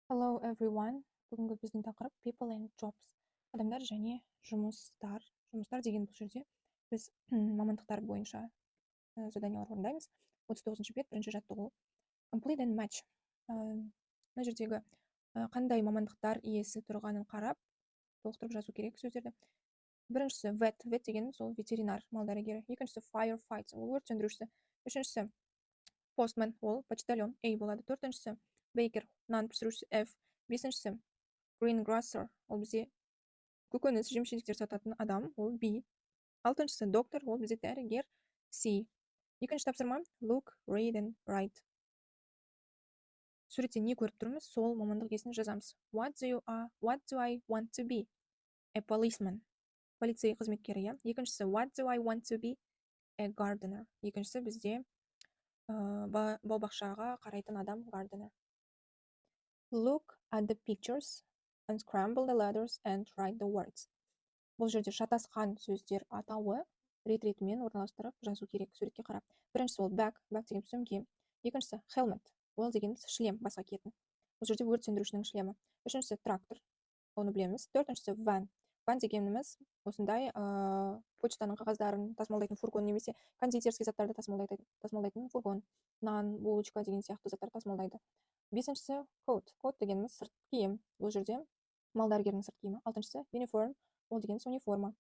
Hello everyone. Бүгінгі біздің тақырып people and jobs. Адамдар және жұмыстар. Жұмыстар деген бұл жерде біз мамандықтар бойынша заданиялар орындаймыз. 39-шы бет, бірінші жаттығу. Complete and match. Мына жердегі қандай мамандықтар иесі тұрғанын қарап, толықтырып жазу керек сөздерді. Біріншісі vet дегеніміз ол ветеринар, мал дәрігері. Екіншісі firefighter, ол өрт сөндірушісі. Үшіншісі postman, ол почтальон, A болады. Төртіншісі baker, нан пісірушісі, F. Бесіншісі greengrosser, ол бізде көкөніс, жемшеліктер сататын адам, ол B. Алтыншысы доктор, ол бізде дәрігер, C. Екінші тапсырма look, read and write. Суретте не көріп тұрмыз, сол мамандық иесін жазамыз. What do I want to be? A policeman. Полицей қызметкері, иә. Екіншісі what do I want to be? A gardener. Екіншісі бізде бау-бақшаға қарайтын адам, gardener. Look at the pictures, unscramble the letters and write the words. Бұл жерде шатасқан сөздер атауы рет-ретімен орналастырып жазу керек суретке қарап. Біріншісі ол bag деген сөмке. Екіншісі helmet, ол дегеніміз шлем, басқа киетін. Бұл жерде өрт сөндірушінің шлемі. Үшіншісі трактор, оны білеміз. Төртіншісі van дегеніміз осындай почтаның қағаздарын тасымалдайтын фургон немесе кондитерский заттарды тасымалдайтын фургон. Нан, булочка деген сияқты заттар тасымалдайды. Бесіншісі coat дегеніміз сырт киім. Бұл жерде мал дәрігерінің сырт киімі. Алтыншысы uniform, ол дегеніміз униформа.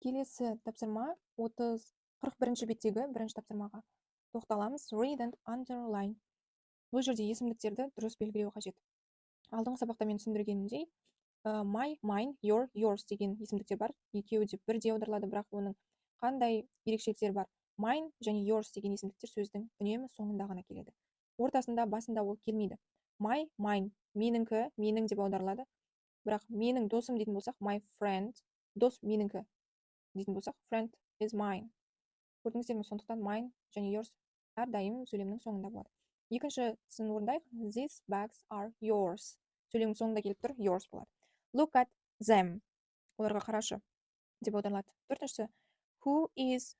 Келесі тапсырма 41-ші беттегі бірінші тапсырмаға тоқталамыз. Read and underline. Бұл жерде есімдіктерді дұрыс белгілеу қажет. Алдыңғы сабақта мен түсіндіргенімдей my, mine, your, yours деген есімдіктер бар. Екеуі де бірдей аударылады, бірақ оның қандай ерекшеліктері бар? Mine және yours деген есімдіктер сөздің үнемі соңында ғана келеді. Ортасында, басында ол келмейді. My, mine, меніңкі, менің деп аударылады. Бірақ менің досым дейтін болсақ, my friend, дос меніңкі дейтін болсақ, friend is mine. Көрдіңіздер ме? Сондықтан mine және yours әрдайым сөйлемнің соңында болады. Екіншісін орындайық. These bags are yours. Сөйлемнің соңында келіп тұр, yours болады. Look at them. Оларға қарашы деп аударылады. Төртіншісі, who is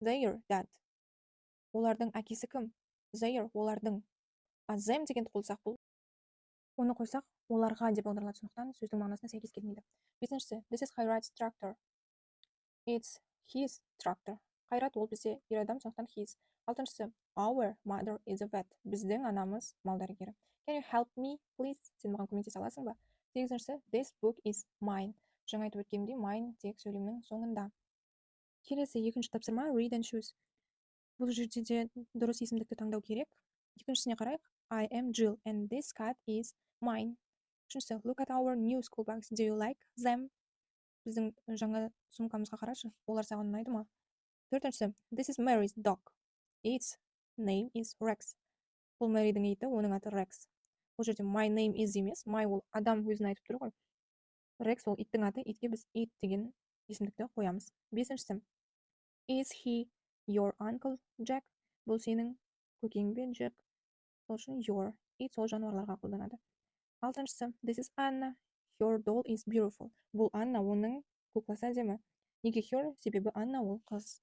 their dad? Олардың әкесі кім? Their, олардың. Them дегенді қолсақ бұл. Оны қойсақ, оларға деп аударылады, сондықтан сөздің мағынасына сәйкес келмейді. Бесіншісі, this is Khairat's tractor. It's his tractor. Қайрат ол бізде ер адам, сондықтан his. Алтыншысы, our mother is a vet. Біздің анамыз мал дәрігері. Can you help me, please? Сен маған көмектесе аласың ба? Сегізіншісі, this book is mine. Жаңа айтып өткенімдей, mine тек сөйлемнің соңында. Келесі екінші тапсырма, read and choose. Бұл жерде де дұрыс есімдікті таңдау керек. Екіншісіне қарайық. I am Jill and this cat is mine. Үшіншісі, look at our new school bags. Do you like them? Біздің жаңа сумкамызға қарашы. Олар саған ұнайды ма? Төртіншісі, this is Mary's dog. Its name is Rex. Бұл Мэридің иті, оның аты Rex. Бұл жерде my name is емес. My ол адам өзін айтып тұр ғой. Rex ол иттің аты. Итке біз it деген есімдікті қоямыз. Бесіншісі, is he your uncle Jack? Бұл сенің көкең бе Jack? Сол үшін your. It сол жануарларға қолданады. Алтыншысы, this is Anna. Her doll is beautiful. Бұл Анна, оның кукласы әдемі. Неге her? Себебі Анна ол қыз.